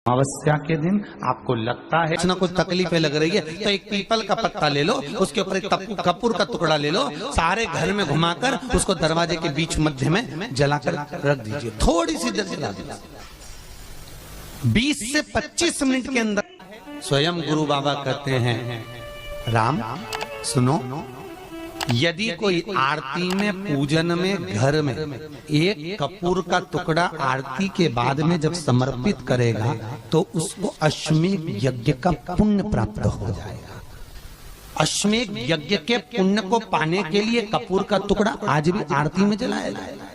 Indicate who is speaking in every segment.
Speaker 1: अमावस्या के दिन आपको लगता है कुछ ना कुछ तकलीफें लग रही है तो एक पीपल का पत्ता ले लो, उसके ऊपर एक कपूर का टुकड़ा ले लो, सारे घर में घुमाकर उसको दरवाजे के बीच मध्य में जलाकर रख दीजिए। थोड़ी सी देर जला दीजिए, 20 से 25 मिनट के अंदर। स्वयं गुरु बाबा कहते हैं, राम सुनो, यदि कोई आरती में पूजन में घर में एक कपूर का टुकड़ा आरती के बाद में जब समर्पित करेगा तो उसको अश्वमेध यज्ञ का पुण्य प्राप्त हो जाएगा। अश्वमेध यज्ञ के पुण्य को पाने के लिए कपूर का टुकड़ा आज भी आरती में जलाया जाएगा,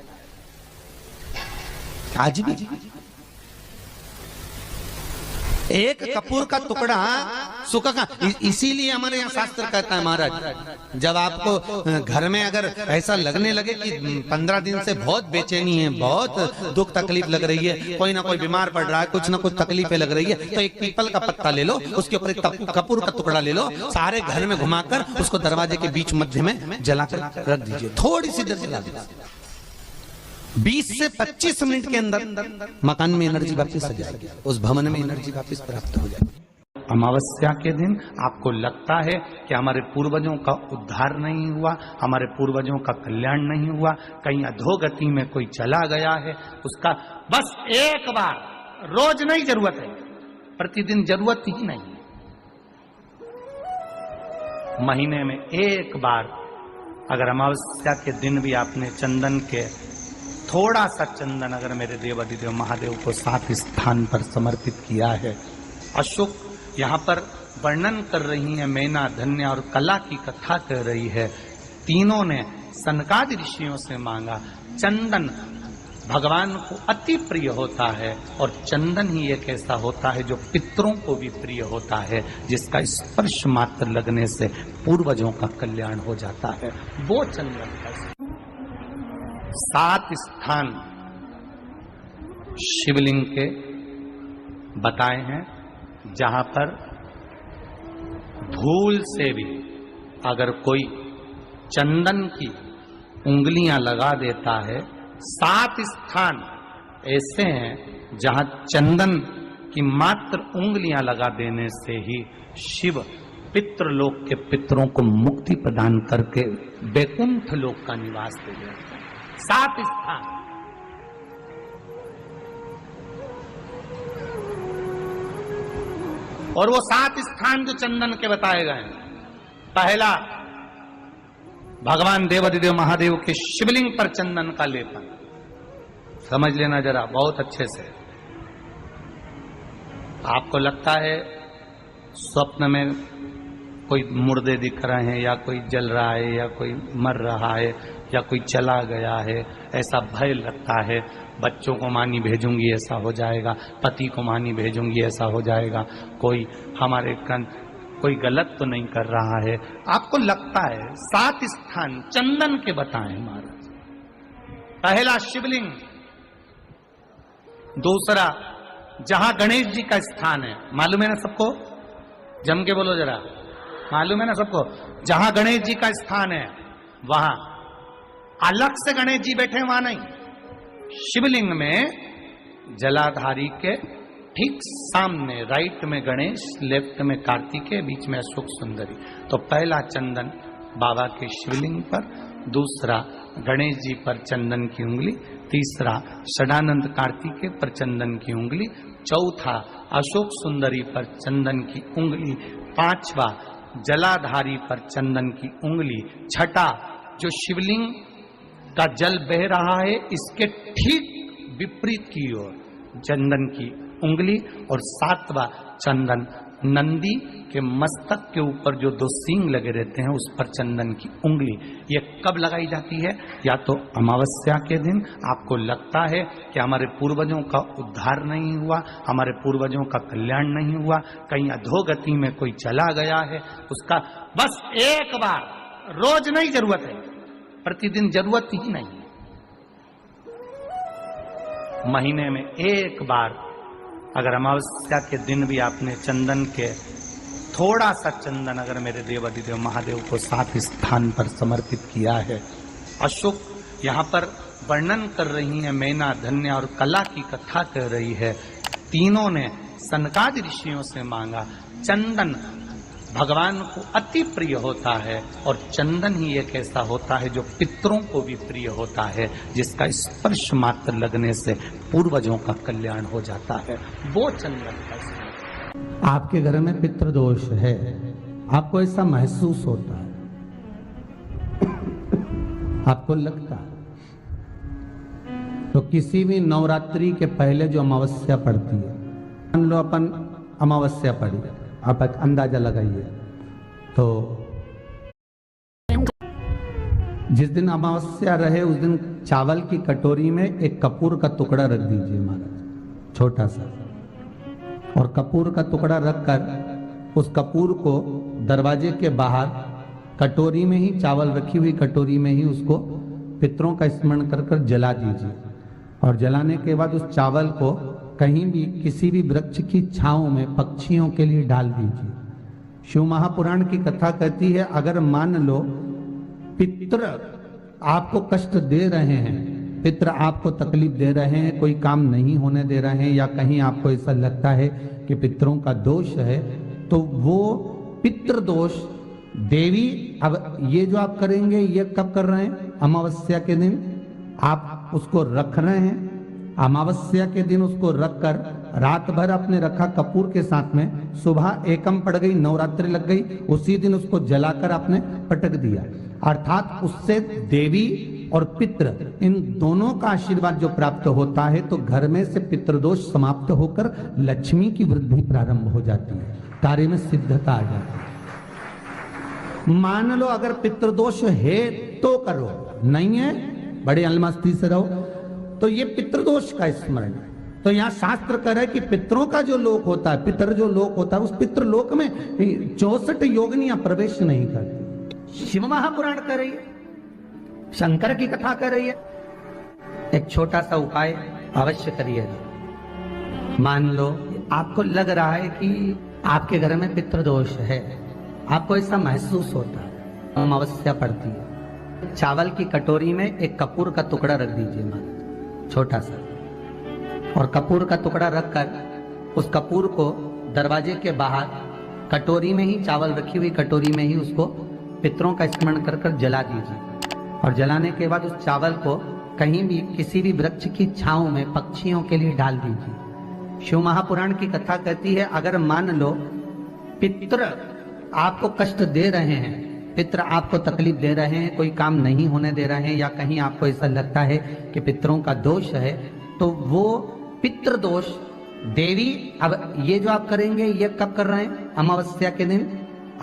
Speaker 1: आज भी। एक कपूर का टुकड़ा सुखा का, इसीलिए हमारे यहाँ शास्त्र कहता है महाराज, जब आपको घर में अगर ऐसा लगने लगे कि 15 दिन से बहुत बेचैनी है, बहुत दुख तकलीफ लग रही है, कोई ना कोई बीमार पड़ रहा है, कुछ ना कुछ तकलीफें लग रही है, तो एक पीपल का पत्ता ले लो, उसके ऊपर एक कपूर का टुकड़ा ले लो, सारे घर में घुमाकर उसको दरवाजे के बीच मध्य में जलाकर रख दीजिए। थोड़ी सी देर जला दीजिए, 20 से 25 मिनट के अंदर मकान में एनर्जी वापस आ जाएगी, उस भवन में एनर्जी वापस प्राप्त हो जाएगी। अमावस्या के दिन आपको लगता है कि हमारे पूर्वजों का उद्धार नहीं हुआ, हमारे पूर्वजों का कल्याण नहीं हुआ, कहीं अधोगति में कोई चला गया है, उसका बस एक बार, रोज नहीं जरूरत है, प्रतिदिन जरूरत ही नहीं है, महीने में एक बार अगर अमावस्या के दिन भी आपने चंदन के थोड़ा सा चंदन अगर मेरे देवाधिदेव महादेव को 7 स्थान पर समर्पित किया है। अशोक यहाँ पर वर्णन कर रही है, मैना, धन्य और कला की कथा कर रही है। तीनों ने सनकादि ऋषियों से मांगा। चंदन भगवान को अति प्रिय होता है और चंदन ही एक ऐसा होता है जो पितरों को भी प्रिय होता है, जिसका स्पर्श मात्र लगने से पूर्वजों का कल्याण हो जाता है। वो चंदन का 7 स्थान शिवलिंग के बताए हैं, जहां पर भूल से भी अगर कोई चंदन की उंगलियां लगा देता है, 7 स्थान ऐसे हैं जहां चंदन की मात्र उंगलियां लगा देने से ही शिव पितृलोक के पितरों को मुक्ति प्रदान करके वैकुंठ लोक का निवास दे देते हैं। 7 स्थान। और वो 7 स्थान जो चंदन के बताए गए हैं, पहला भगवान देवाधिदेव महादेव के शिवलिंग पर चंदन का लेपन। समझ लेना जरा बहुत अच्छे से। आपको लगता है स्वप्न में कोई मुर्दे दिख रहे हैं, या कोई जल रहा है, या कोई मर रहा है, या कोई चला गया है, ऐसा भय लगता है। बच्चों को मानी भेजूंगी ऐसा हो जाएगा, पति को मानी भेजूंगी ऐसा हो जाएगा, कोई हमारे कोई गलत तो नहीं कर रहा है, आपको लगता है। 7 स्थान चंदन के बताएं महाराज। पहला शिवलिंग, दूसरा जहां गणेश जी का स्थान है, मालूम है ना सबको, जम के बोलो जरा, मालूम है ना सबको, जहां गणेश जी का स्थान है वहां अलग से गणेश जी बैठे, वहां नहीं। शिवलिंग में जलाधारी के ठीक सामने राइट में गणेश, लेफ्ट में कार्तिकेय, बीच में अशोक सुंदरी। तो पहला चंदन बाबा के शिवलिंग पर, दूसरा गणेश जी पर चंदन की उंगली, तीसरा षडानंद कार्तिकेय पर चंदन की उंगली, चौथा अशोक सुंदरी पर चंदन की उंगली, पांचवा जलाधारी पर चंदन की उंगली, छठा जो शिवलिंग का जल बह रहा है इसके ठीक विपरीत की ओर चंदन की उंगली, और 7वां चंदन नंदी के मस्तक के ऊपर जो 2 सींग लगे रहते हैं उस पर चंदन की उंगली। ये कब लगाई जाती है? या तो अमावस्या के दिन आपको लगता है कि हमारे पूर्वजों का उद्धार नहीं हुआ, हमारे पूर्वजों का कल्याण नहीं हुआ, कहीं अधोगति में कोई चला गया है, उसका बस एक बार, रोज नहीं जरूरत है, प्रतिदिन जरूरत ही नहीं है, महीने में एक बार अगर अमावस्या के दिन भी आपने चंदन के थोड़ा सा चंदन अगर मेरे देवाधिदेव महादेव को 7 स्थान पर समर्पित किया है। अशोक यहाँ पर वर्णन कर रही है, मैना, धन्य और कला की कथा कर रही है। तीनों ने सनकादि ऋषियों से मांगा। चंदन भगवान को अति प्रिय होता है और चंदन ही एक ऐसा होता है जो पितरों को भी प्रिय होता है, जिसका स्पर्श मात्र लगने से पूर्वजों का कल्याण हो जाता है, वो चंदन का।
Speaker 2: आपके घर में पितृदोष है, आपको ऐसा महसूस होता है, आपको लगता है, तो किसी भी नवरात्रि के पहले जो अमावस्या पड़ती है, मान लो अपन अमावस्या पड़ी, आप एक अंदाजा लगाइए, तो जिस दिन अमावस्या रहे उस दिन चावल की कटोरी में एक कपूर का टुकड़ा रख दीजिए महाराज, छोटा सा, और कपूर का टुकड़ा रखकर उस कपूर को दरवाजे के बाहर कटोरी में ही, चावल रखी हुई कटोरी में ही उसको पितरों का स्मरण कर कर जला दीजिए। और जलाने के बाद उस चावल को कहीं भी किसी भी वृक्ष की छांव में पक्षियों के लिए डाल दीजिए। शिव महापुराण की कथा कहती है, अगर मान लो पितृ आपको कष्ट दे रहे हैं, पितृ आपको तकलीफ दे रहे हैं, कोई काम नहीं होने दे रहे हैं, या कहीं आपको ऐसा लगता है कि पितरों का दोष है, तो वो पितृ दोष देवी, अब ये जो आप करेंगे ये कब कर रहे हैं? अमावस्या के दिन आप उसको रख रहे हैं, अमावस्या के दिन उसको रखकर रात भर आपने रखा कपूर के साथ में, सुबह एकम पड़ गई, नवरात्रि लग गई, उसी दिन उसको जलाकर आपने पटक दिया। अर्थात उससे देवी और पितृ इन दोनों का आशीर्वाद जो प्राप्त होता है, तो घर में से पितृदोष समाप्त होकर लक्ष्मी की वृद्धि प्रारंभ हो जाती है, कार्य में सिद्धता आ जाती है। मान लो अगर पितृदोष है तो करो, नहीं है बड़े अलमस्ती से रहो, तो ये पितृदोष का स्मरण। तो यहाँ शास्त्र कह रहा है कि पितरों का जो लोक होता है, पितर जो लोक होता है, उस पितृलोक में 64 योगिनियां प्रवेश नहीं करती। शिव महापुराण कर रही है, शंकर की कथा कर रही है। एक छोटा सा उपाय अवश्य करिए। मान लो आपको लग रहा है कि आपके घर में पितृदोष है, आपको ऐसा महसूस होता है, अमावस्या पड़ती है, चावल की कटोरी में एक कपूर का टुकड़ा रख दीजिए महाराज, छोटा सा, और कपूर का टुकड़ा रखकर उस कपूर को दरवाजे के बाहर कटोरी में ही, चावल रखी हुई कटोरी में ही उसको पितरों का स्मरण कर कर जला दीजिए। और जलाने के बाद उस चावल को कहीं भी किसी भी वृक्ष की छांव में पक्षियों के लिए डाल दीजिए। शिव महापुराण की कथा कहती है, अगर मान लो पितृ आपको कष्ट दे रहे हैं, पितृ आपको तकलीफ दे रहे हैं, कोई काम नहीं होने दे रहे हैं, या कहीं आपको ऐसा लगता है कि पितरों का दोष है, तो वो पितृ दोष देवी, अब ये जो आप करेंगे ये कब कर रहे हैं? अमावस्या के दिन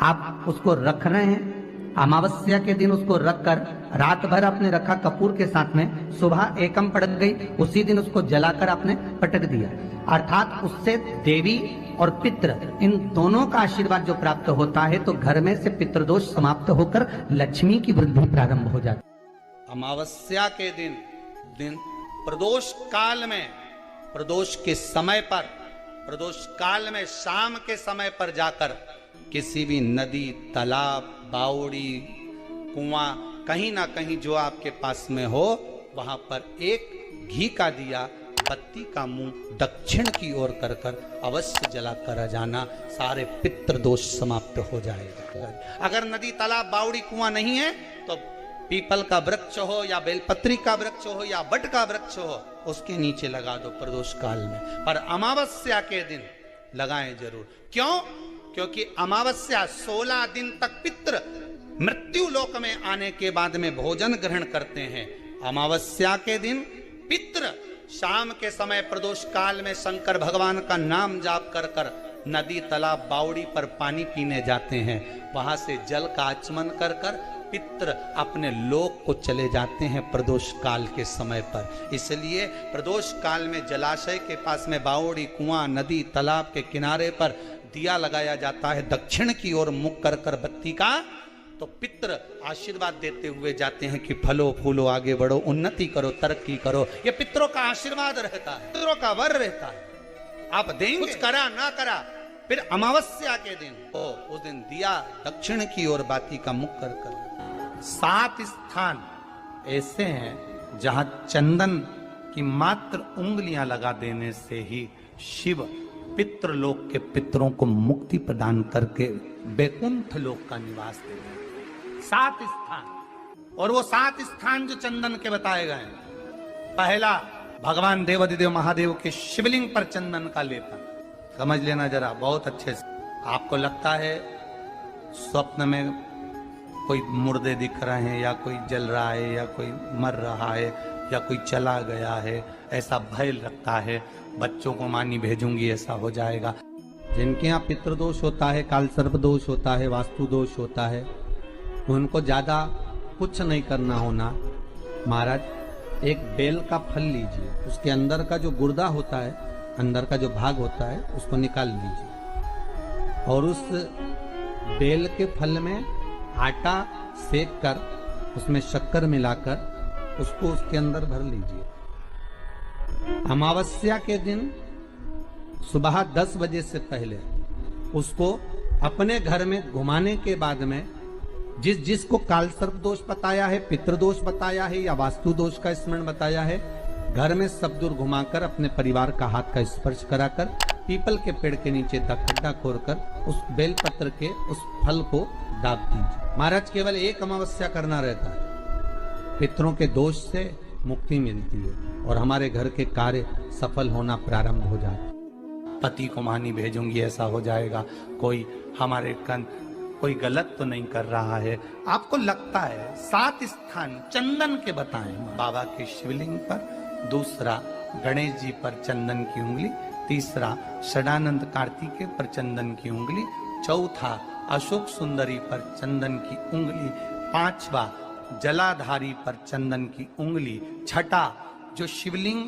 Speaker 2: आप उसको रख रहे हैं, अमावस्या के दिन उसको रखकर रात भर आपने रखा कपूर के साथ में, सुबह एकम पड़ गई, उसी दिन उसको जलाकर आपने पटक दिया। अर्थात उससे देवी और पितृ इन दोनों का आशीर्वाद जो प्राप्त होता है, तो घर में से पितृदोष समाप्त होकर लक्ष्मी की वृद्धि प्रारंभ हो जाती है।
Speaker 1: अमावस्या के दिन प्रदोष काल में, प्रदोष के समय पर, प्रदोष काल में शाम के समय पर जाकर किसी भी नदी, तालाब, बावड़ी, कुआं, कहीं ना कहीं जो आपके पास में हो, वहां पर एक घी का दिया, बत्ती का मुंह दक्षिण की ओर कर कर अवश्य जला कर जाना, सारे पितृ दोष समाप्त हो जाएगा। अगर नदी, तालाब, बावड़ी, कुआं नहीं है तो पीपल का वृक्ष हो या बेलपत्री का वृक्ष हो या बट का वृक्ष हो, उसके नीचे लगा दो प्रदोष काल में। पर अमावस्या के दिन लगाएं जरूर। क्यों? क्योंकि अमावस्या 16 दिन तक पितृ मृत्यु लोक में आने के बाद में भोजन ग्रहण करते हैं। अमावस्या के दिन पितृ शाम के समय प्रदोष काल में शंकर भगवान का नाम जाप कर कर नदी, तालाब, बावड़ी पर पानी पीने जाते हैं। वहां से जल का आचमन कर कर पितृ अपने लोक को चले जाते हैं प्रदोष काल के समय पर। इसलिए प्रदोष काल में जलाशय के पास में बावड़ी, कुआं, नदी, तालाब के किनारे पर दिया लगाया जाता है, दक्षिण की ओर मुख कर कर बत्ती का, तो पितृ आशीर्वाद देते हुए जाते हैं कि फलो फूलो, आगे बढ़ो, उन्नति करो, तरक्की करो। ये पितरों का आशीर्वाद रहता है, पितरों का वर रहता है। आप देंगे, कुछ करा ना करा, फिर अमावस्या के दिन उस दिन दिया दक्षिण की ओर बाती का मुख कर कर। 7 स्थान ऐसे हैं जहां चंदन की मात्र उंगलियां लगा देने से ही शिव पितृलोक के पितरों को मुक्ति प्रदान करके वैकुंठ लोक का निवास दे देंगे। 7 स्थान, और वो 7 स्थान जो चंदन के बताए गए हैं। पहला, भगवान देवाधिदेव महादेव के शिवलिंग पर चंदन का लेपन। समझ लेना जरा बहुत अच्छे से। आपको लगता है स्वप्न में कोई मुर्दे दिख रहे हैं, या कोई जल रहा है, या कोई मर रहा है, या कोई चला गया है, ऐसा भय लगता है। बच्चों को मानी भेजूंगी ऐसा हो जाएगा।
Speaker 2: जिनके यहाँ पितृदोष होता है, काल सर्प दोष होता है, वास्तु दोष होता है, उनको ज्यादा कुछ नहीं करना होना। महाराज एक बेल का फल लीजिए, उसके अंदर का जो गुर्दा होता है, अंदर का जो भाग होता है, उसको निकाल लीजिए और उस बेल के फल में आटा सेक कर उसमें शक्कर मिलाकर उसको उसके अंदर भर लीजिए। अमावस्या के दिन सुबह 10 बजे से पहले उसको अपने घर में घुमाने के बाद में जिसको काल सर्प दोष बताया है, पितृदोष बताया है, या वास्तु दोष का स्मरण बताया है, घर में सब दूर घुमाकर अपने परिवार का हाथ का स्पर्श कराकर पीपल के पेड़ के नीचे खड्डा खोदकर उस बेलपत्र के उस फल को दाब दीजिए। महाराज केवल एक अमावस्या करना रहता है, पितरों के दोष से मुक्ति मिलती है और हमारे घर के कार्य सफल होना प्रारंभ हो जाता है।
Speaker 1: पति को मानी भेजूंगी ऐसा हो जाएगा। कोई हमारे कोई गलत तो नहीं कर रहा है। आपको लगता है 7 स्थान चंदन के बताएं, बाबा के शिवलिंग पर, दूसरा गणेश जी पर चंदन की उंगली, तीसरा षडानंद कार्तिकेय पर चंदन की उंगली, चौथा अशोक सुंदरी पर चंदन की उंगली, 5वां जलाधारी पर चंदन की उंगली, छठा जो शिवलिंग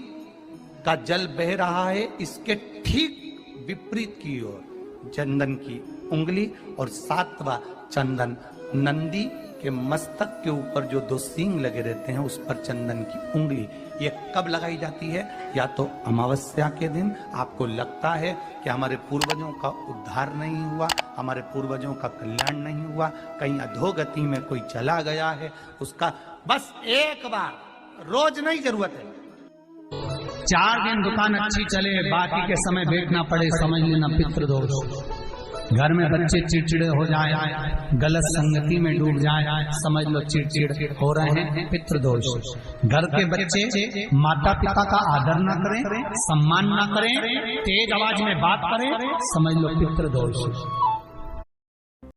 Speaker 1: का जल बह रहा है इसके ठीक विपरीत की ओर चंदन की उंगली, और 7वां चंदन नंदी के मस्तक के ऊपर जो 2 सींग लगे रहते हैं उस पर चंदन की उंगली। ये कब लगाई जाती है? या तो अमावस्या के दिन। आपको लगता है कि हमारे पूर्वजों का उद्धार नहीं हुआ, हमारे पूर्वजों का कल्याण नहीं हुआ, कहीं अधोगति में कोई चला गया है, उसका बस एक बार, रोज नहीं जरूरत है,
Speaker 2: 4 दिन दुकान अच्छी चले, बाकी के समय बेचना पड़े, समझ लेना पितृदोष। घर में बच्चे चिड़चिड़े हो जाए, गलत संगति में डूब जाए, समझ लो चिड़चिड़ हो रहे हैं, पितृदोष। घर के बच्चे माता पिता का आदर न करें, सम्मान न करें, तेज आवाज में बात करें, समझ लो पितृदोष।